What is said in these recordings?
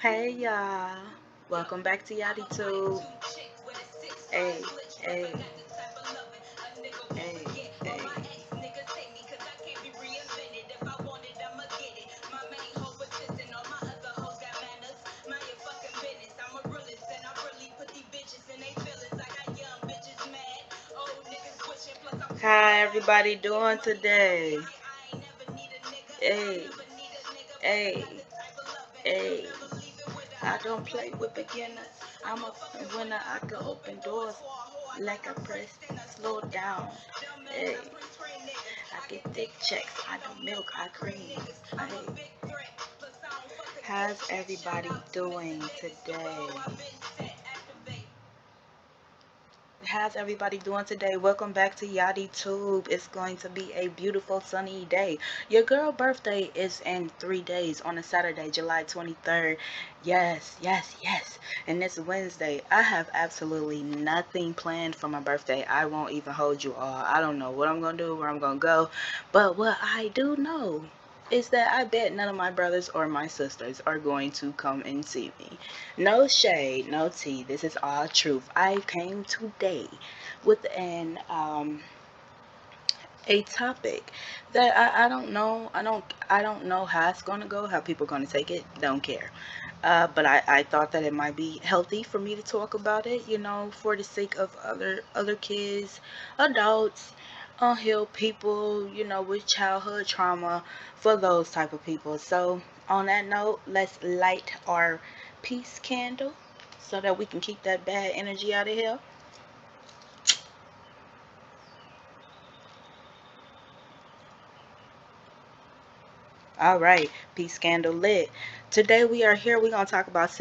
Hey y'all, welcome back to Yaddi-Tube. Hey, hey, hey, hey. How everybody doing today? Hey, hey, hey. I don't play with beginners. I'm a winner. I can open doors like a press. Slow down. Hey, I get thick checks. I don't milk. I cream. Hey, how's everybody doing today? How's everybody doing today? Welcome back to Yaddi-Tube. It's going to be a beautiful sunny day. Your girl birthday is in 3 days on a Saturday, July 23rd. Yes, yes, yes. And it's Wednesday. I have absolutely nothing planned for my birthday. I won't even hold you all. I don't know what I'm going to do, where I'm going to go. But what I do know is that I bet none of my brothers or my sisters are going to come and see me. No shade, no tea. This is all truth. I came today with a topic that I don't know. I don't know how it's gonna go, how people gonna take it. Don't care. But I thought that it might be healthy for me to talk about it, for the sake of other kids, adults, unhealed people, with childhood trauma, for those type of people. So on that note, let's light our peace candle so that we can keep that bad energy out of here. All right, peace candle lit. Today we are here. We're gonna talk about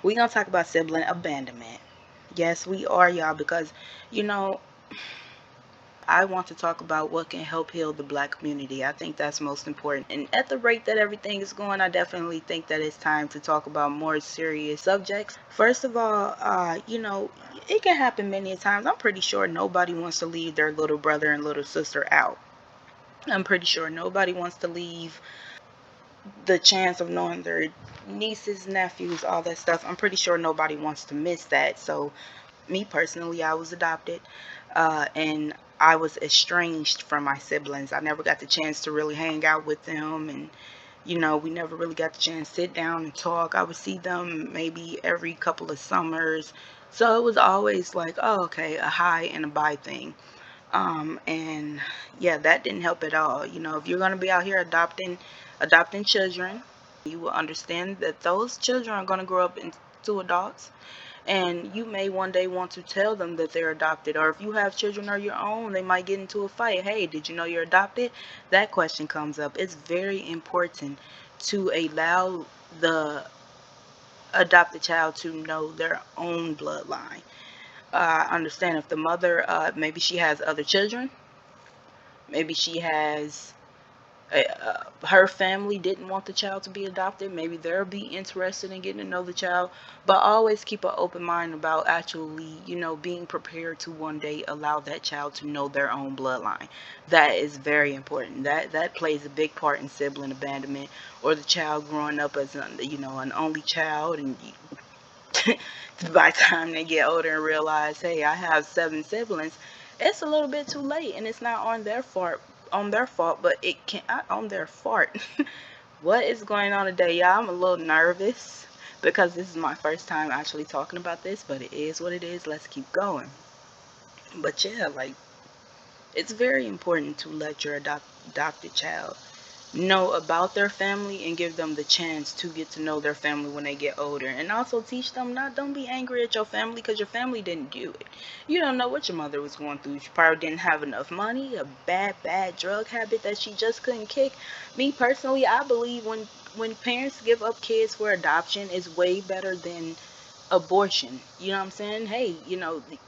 we gonna talk about sibling abandonment. Yes, we are, y'all, because you know I want to talk about what can help heal the black community. I think that's most important. And at the rate that everything is going, I definitely think that it's time to talk about more serious subjects. First of all, it can happen many times. I'm pretty sure nobody wants to leave their little brother and little sister out. I'm pretty sure nobody wants to leave the chance of knowing their nieces, nephews, all that stuff. I'm pretty sure nobody wants to miss that. So, me personally, I was adopted, and I was estranged from my siblings. I never got the chance to really hang out with them, and we never really got the chance to sit down and talk. I would see them maybe every couple of summers. So it was always like, oh, okay, a hi and a bye thing. And yeah, that didn't help at all. If you're gonna be out here adopting children, you will understand that those children are gonna grow up into adults, and you may one day want to tell them that they're adopted. Or if you have children of your own, they might get into a fight. Hey, did you know you're adopted? That question comes up. It's very important to allow the adopted child to know their own bloodline. I understand if the mother, maybe she has other children. Maybe she has her family didn't want the child to be adopted. Maybe they'll be interested in getting to know the child, but always keep an open mind about actually, being prepared to one day allow that child to know their own bloodline. That is very important. That plays a big part in sibling abandonment, or the child growing up as an only child, and by the time they get older and realize, hey, I have 7 siblings, it's a little bit too late, and it's not on their fault, but it can on their fault. What is going on today, y'all? I'm a little nervous because this is my first time actually talking about this, but it is what it is. Let's keep going. But yeah, like, it's very important to let your adopted child know about their family and give them the chance to get to know their family when they get older, and also teach them, not don't be angry at your family because your family didn't do it. You don't know what your mother was going through. She probably didn't have enough money, a bad drug habit that she just couldn't kick. Me personally, I believe when parents give up kids for adoption is way better than abortion. You know what I'm saying? Hey,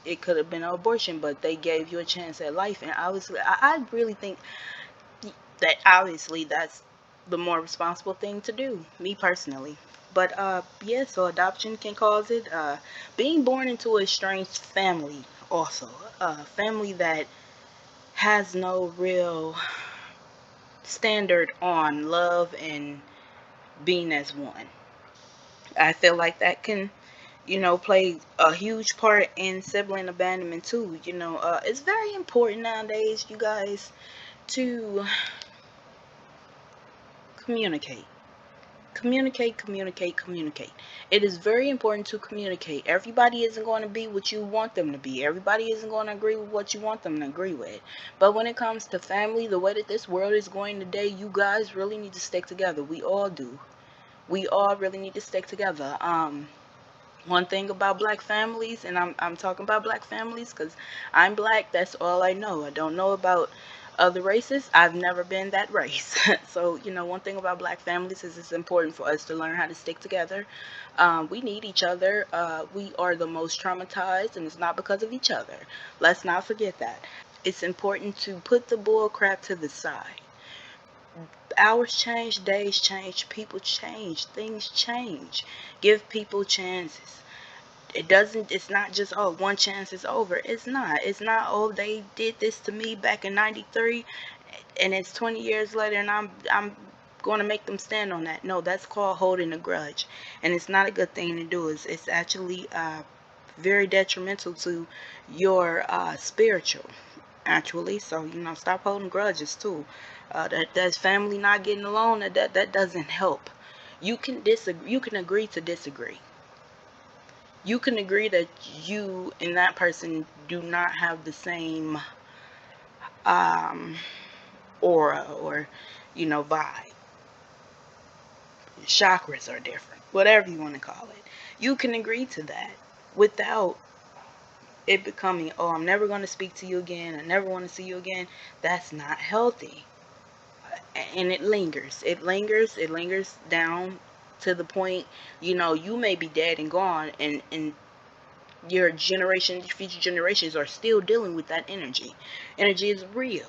it could have been an abortion, but they gave you a chance at life. And I really think that obviously that's the more responsible thing to do, me personally. But yeah, so adoption can cause it. Being born into a estranged family, also a family that has no real standard on love and being as one. I feel like that can, play a huge part in sibling abandonment too. It's very important nowadays, you guys, to communicate. Communicate. It is very important to communicate. Everybody isn't going to be what you want them to be. Everybody isn't going to agree with what you want them to agree with. But when it comes to family, the way that this world is going today, you guys really need to stick together. We all do. We all really need to stick together. One thing about black families, and I'm talking about black families because I'm black, that's all I know. I don't know about other races. I've never been that race. So, one thing about black families is it's important for us to learn how to stick together. We need each other. We are the most traumatized, and it's not because of each other. Let's not forget that. It's important to put the bull crap to the side. Hours change, days change, people change, things change. Give people chances. It's not just, oh, one chance is over. It's not, oh, they did this to me back in 93 and it's 20 years later and I'm going to make them stand on that. No, that's called holding a grudge, and it's not a good thing to do. It's actually very detrimental to your spiritual, actually. So, stop holding grudges too. That's family not getting along. That doesn't help. You can disagree. You can agree to disagree. You can agree that you and that person do not have the same um, aura or, vibe. Chakras are different, whatever you want to call it. You can agree to that without it becoming, oh, I'm never going to speak to you again. I never want to see you again. That's not healthy. And it lingers. It lingers down to the point, you may be dead and gone, and your generation, future generations are still dealing with that energy. Energy is real.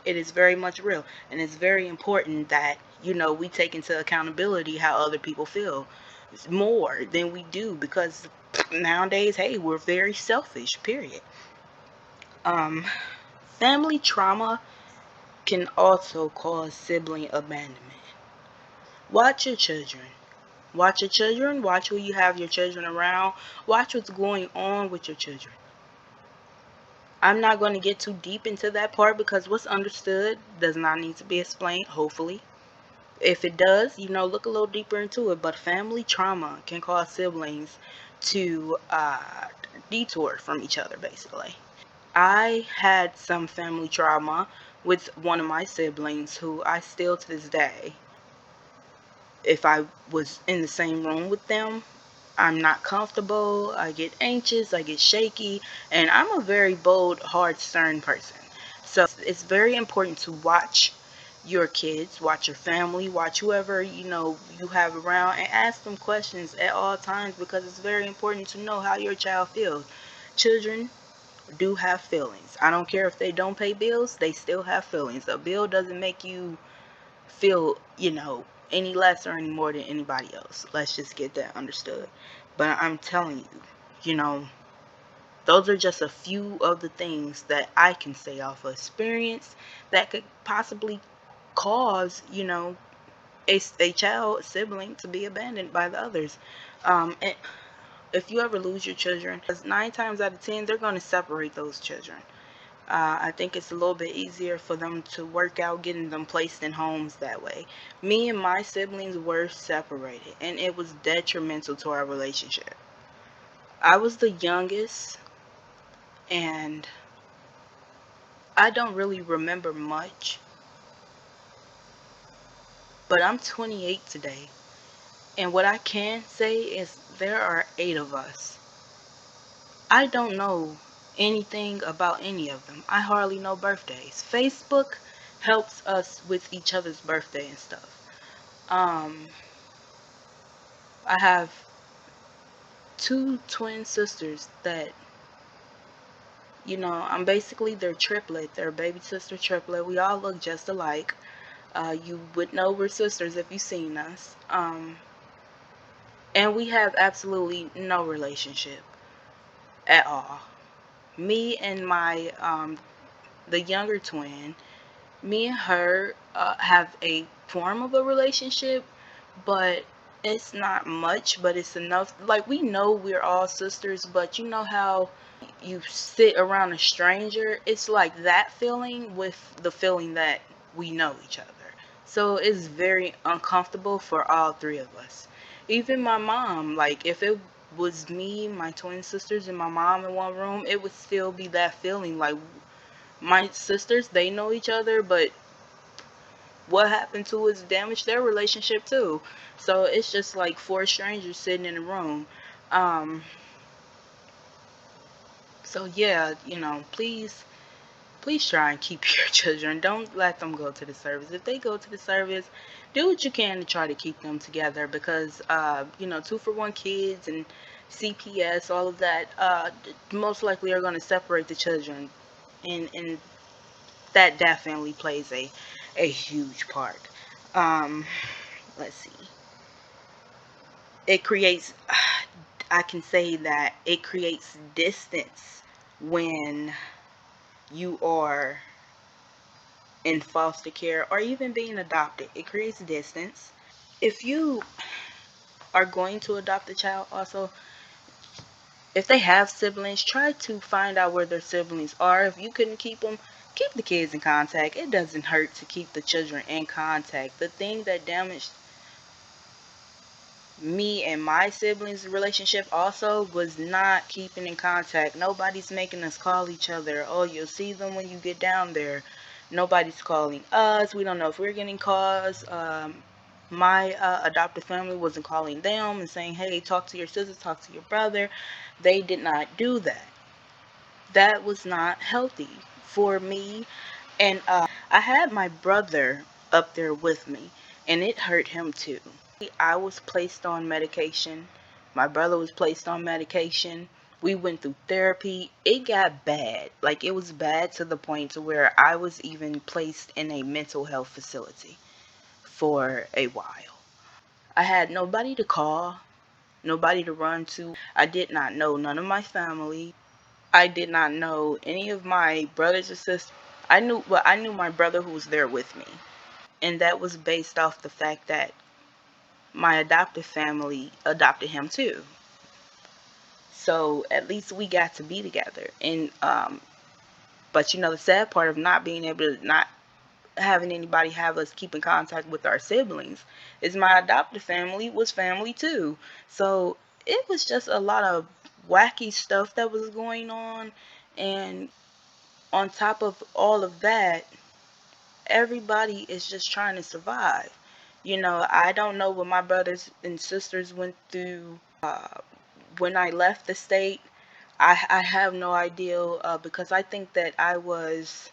It is very much real, and it's very important that we take into accountability how other people feel more than we do, because nowadays, hey, we're very selfish. Period. Um, Family trauma can also cause sibling abandonment. Watch your children. Watch your children. Watch who you have your children around. Watch what's going on with your children. I'm not going to get too deep into that part because what's understood does not need to be explained, hopefully. If it does, look a little deeper into it. But family trauma can cause siblings to detour from each other, basically. I had some family trauma with one of my siblings who I still to this day, if I was in the same room with them, I'm not comfortable. I get anxious, I get shaky, and I'm a very bold, hard, stern person. So it's very important to watch your kids, watch your family, watch whoever you have around, and ask them questions at all times, because it's very important to know how your child feels. Children do have feelings. I don't care if they don't pay bills, they still have feelings. A bill doesn't make you feel, any less or any more than anybody else. Let's just get that understood. But I'm telling you, you know, those are just a few of the things that I can say off of experience that could possibly cause, a child, a sibling to be abandoned by the others. And if you ever lose your children, 'cause 9 times out of 10, they're going to separate those children. I think it's a little bit easier for them to work out getting them placed in homes that way. Me and my siblings were separated, and it was detrimental to our relationship. I was the youngest, and I don't really remember much, but I'm 28 today. And what I can say is there are 8 of us. I don't know anything about any of them. I hardly know birthdays. Facebook helps us with each other's birthday and stuff. Um, I have 2 twin sisters that, I'm basically their triplet, their baby sister triplet. We all look just alike. You would know we're sisters if you've seen us. And we have absolutely no relationship at all. Me and my, the younger twin, me and her have a form of a relationship, but it's not much, but it's enough. Like, we know we're all sisters, but you know how you sit around a stranger? It's like that feeling with the feeling that we know each other. So it's very uncomfortable for all three of us. Even my mom, like, if it was me, my twin sisters, and my mom in one room, it would still be that feeling. Like, my sisters, they know each other, but what happened to us damaged their relationship too. So it's just like four strangers sitting in a room. Um, so yeah, please try and keep your children. Don't let them go to the service. If they go to the service, do what you can to try to keep them together, because 2-for-1 kids and CPS, all of that, most likely are going to separate the children, and that definitely plays a huge part. Um, let's see. It creates, I can say that it creates distance when you are in foster care or even being adopted. It creates distance. If you are going to adopt a child, also, if they have siblings, try to find out where their siblings are. If you couldn't keep them, keep the kids in contact. It doesn't hurt to keep the children in contact. The thing that damaged me and my siblings' relationship also was not keeping in contact. Nobody's making us call each other. Oh, you'll see them when you get down there. Nobody's calling us. We don't know if we're getting calls. My adoptive family wasn't calling them and saying, hey, talk to your sister, talk to your brother. They did not do that. That was not healthy for me. And I had my brother up there with me, and it hurt him too. I was placed on medication. My brother was placed on medication. We went through therapy. It got bad. Like, it was bad to the point to where I was even placed in a mental health facility for a while. I had nobody to call, nobody to run to. I did not know none of my family. I did not know any of my brothers or sisters. I knew my brother who was there with me. And that was based off the fact that my adoptive family adopted him too. So at least we got to be together. And but the sad part of not being able to, not having anybody have us keep in contact with our siblings, is my adoptive family was family too. So it was just a lot of wacky stuff that was going on. And on top of all of that, everybody is just trying to survive. I don't know what my brothers and sisters went through when I left the state. I have no idea, because I think that I was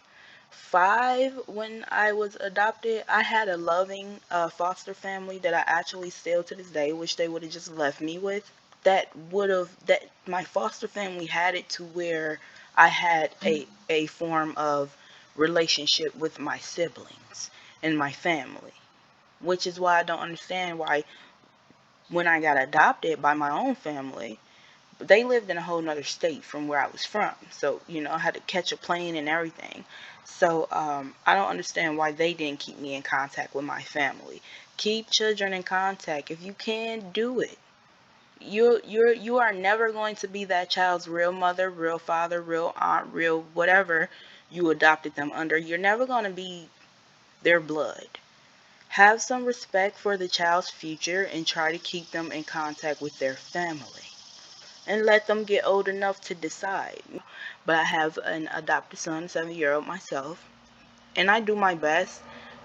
5 when I was adopted. I had a loving foster family that I actually still to this day wish they would have just left me with. That my foster family had it to where I had a form of relationship with my siblings and my family, which is why I don't understand why when I got adopted by my own family, they lived in a whole nother state from where I was from. So, I had to catch a plane and everything. So, I don't understand why they didn't keep me in contact with my family. Keep children in contact. If you can, do it. You are never going to be that child's real mother, real father, real aunt, real whatever you adopted them under. You're never going to be their blood. Have some respect for the child's future and try to keep them in contact with their family. And let them get old enough to decide. But I have an adopted son, 7-year-old myself, and I do my best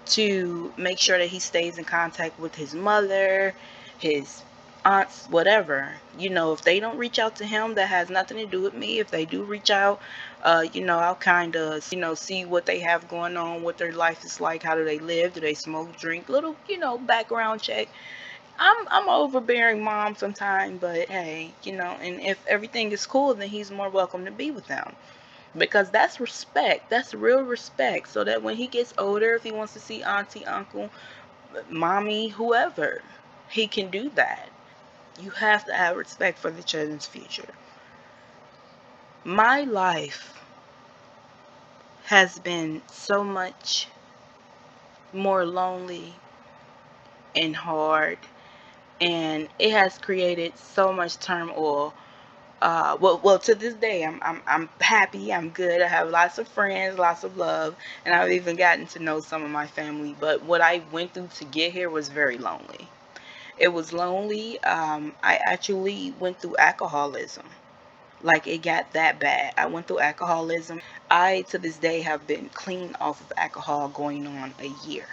to make sure that he stays in contact with his mother, his aunts, whatever. If they don't reach out to him, that has nothing to do with me. If they do reach out, I'll kind of, see what they have going on, what their life is like, how do they live, do they smoke, drink, little, background check. I'm overbearing mom sometimes, but hey, and if everything is cool, then he's more welcome to be with them, because that's respect. That's real respect. So that when he gets older, if he wants to see auntie, uncle, mommy, whoever, he can do that. You have to have respect for the children's future. My life has been so much more lonely and hard, and it has created so much turmoil. Well, to this day, I'm happy. I'm good. I have lots of friends, lots of love, and I've even gotten to know some of my family. But what I went through to get here was very lonely. It was lonely. I actually went through alcoholism. Like, it got that bad. I went through alcoholism. I, to this day, have been clean off of alcohol going on a year.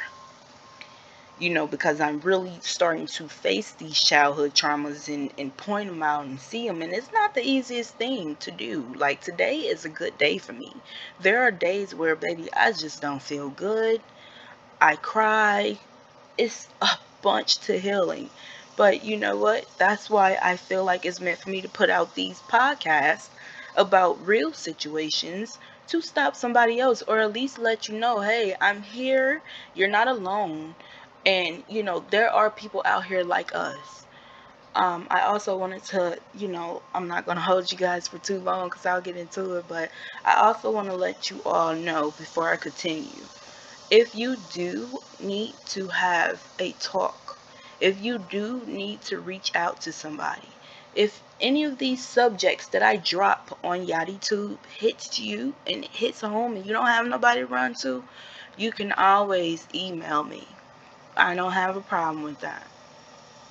Because I'm really starting to face these childhood traumas and point them out and see them. And it's not the easiest thing to do. Like, today is a good day for me. There are days where, baby, I just don't feel good. I cry. It's a bunch to healing. But you know what? That's why I feel like it's meant for me to put out these podcasts about real situations to stop somebody else, or at least let you know, hey, I'm here. You're not alone. And there are people out here like us. I also wanted to, I'm not going to hold you guys for too long because I'll get into it, but I also want to let you all know before I continue. If you do need to have a talk, if you do need to reach out to somebody, if any of these subjects that I drop on Yaddi-Tube hits you and it hits home and you don't have nobody to run to, you can always email me. I don't have a problem with that.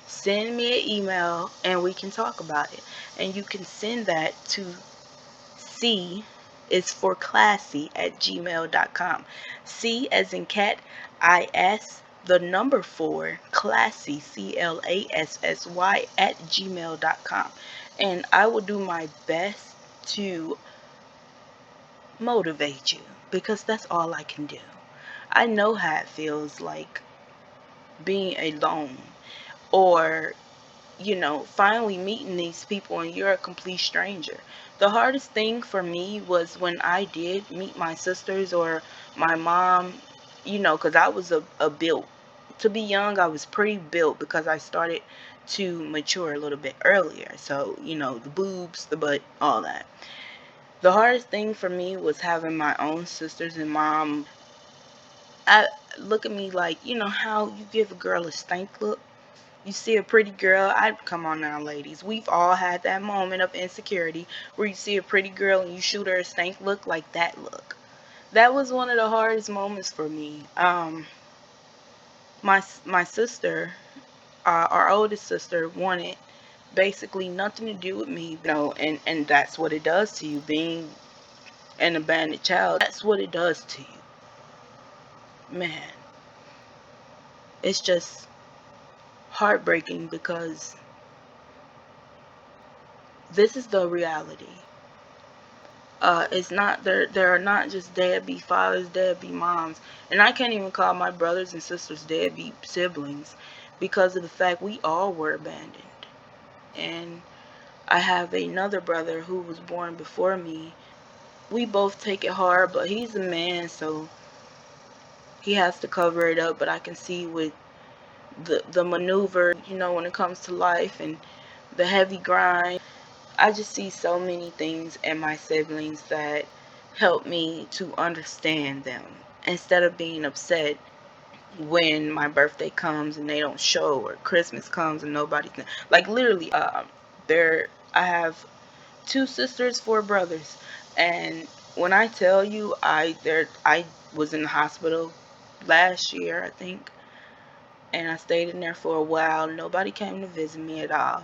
Send me an email and we can talk about it. And you can send that to C is for classy at gmail.com. C as in cat, IS, the number 4, classy, CLASSY at gmail.com. And I will do my best to motivate you because that's all I can do. I know how it feels like being alone, or finally meeting these people and you're a complete stranger. The hardest thing for me was when I did meet my sisters or my mom, because I was a built. To be young, I was pretty built because I started to mature a little bit earlier. So, the boobs, the butt, all that. The hardest thing for me was having my own sisters and mom. I look at me like, how you give a girl a stank look. You see a pretty girl, come on now, ladies. We've all had that moment of insecurity where you see a pretty girl and you shoot her a stank look, like that look. That was one of the hardest moments for me. My sister, our oldest sister, wanted basically nothing to do with me, and that's what it does to you, being an abandoned child. That's what it does to you, man. It's just heartbreaking because this is the reality. It's not there are not just deadbeat fathers, deadbeat moms, and I can't even call my brothers and sisters deadbeat siblings because of the fact we all were abandoned. And I have another brother who was born before me. We both take it hard, but he's a man, so he has to cover it up. But I can see with the maneuver, when it comes to life and the heavy grind, I just see so many things in my siblings that help me to understand them instead of being upset when my birthday comes and they don't show, or Christmas comes and nobody can. Like, literally, there I have 2 sisters, 4 brothers, and when I tell you, I was in the hospital last year, I think, and I stayed in there for a while. Nobody came to visit me at all.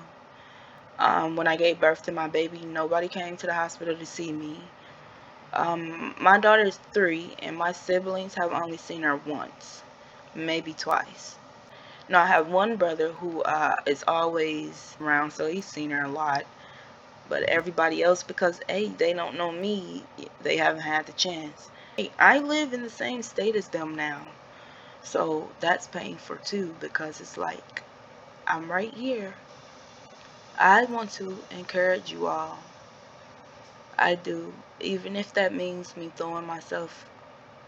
When I gave birth to my baby, nobody came to the hospital to see me. My daughter is 3, and my siblings have only seen her once, maybe twice. Now, I have one brother who is always around, so he's seen her a lot. But everybody else, because, hey, they don't know me, they haven't had the chance. Hey, I live in the same state as them now, so that's painful too, because it's like, I'm right here. I want to encourage you all. I do, even if that means me throwing myself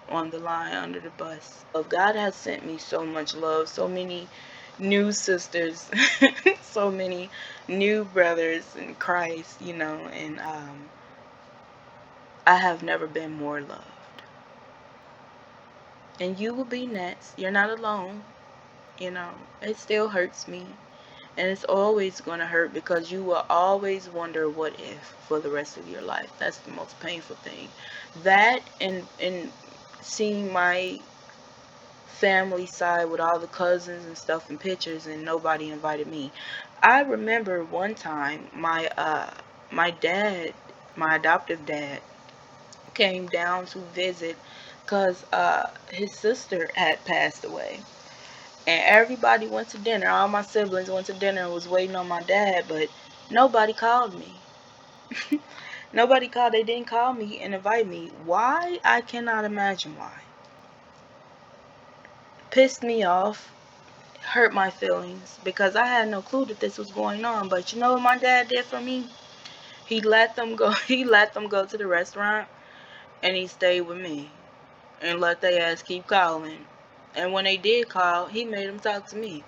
on the line under the bus. God has sent me so much love, so many new sisters, so many new brothers in Christ, and I have never been more loved. And you will be next. You're not alone. You know, it still hurts me. And it's always going to hurt because you will always wonder what if for the rest of your life. That's the most painful thing. That and seeing my family side with all the cousins and stuff and pictures and nobody invited me. I remember one time my dad, my adoptive dad, came down to visit because his sister had passed away. And everybody went to dinner. All my siblings went to dinner and was waiting on my dad, but nobody called me. Nobody called. They didn't call me and invite me. Why? I cannot imagine why. Pissed me off, hurt my feelings because I had no clue that this was going on. But you know what my dad did for me? He let them go. He let them go to the restaurant and he stayed with me and let their ass keep calling. And when they did call, he made them talk to me.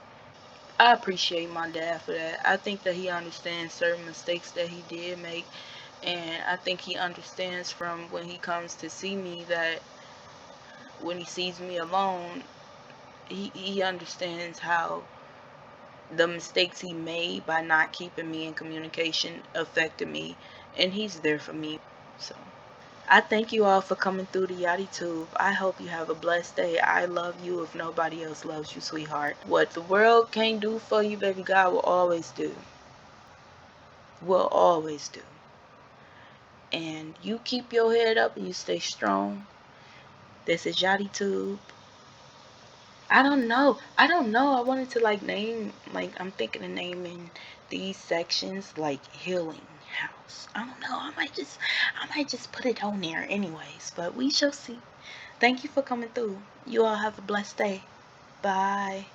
I appreciate my dad for that. I think that he understands certain mistakes that he did make, and I think he understands from when he comes to see me that when he sees me alone, he understands how the mistakes he made by not keeping me in communication affected me, and he's there for me. So I thank you all for coming through the Yaddi-Tube. I hope you have a blessed day. I love you if nobody else loves you, sweetheart. What the world can't do for you, baby, God will always do. Will always do. And you keep your head up and you stay strong. This is Yaddi-Tube. I don't know. I don't know. I wanted to like name, like I'm thinking of naming these sections like healing house. I don't know. I might just put it on there anyways, but we shall see. Thank you for coming through. You all have a blessed day. Bye.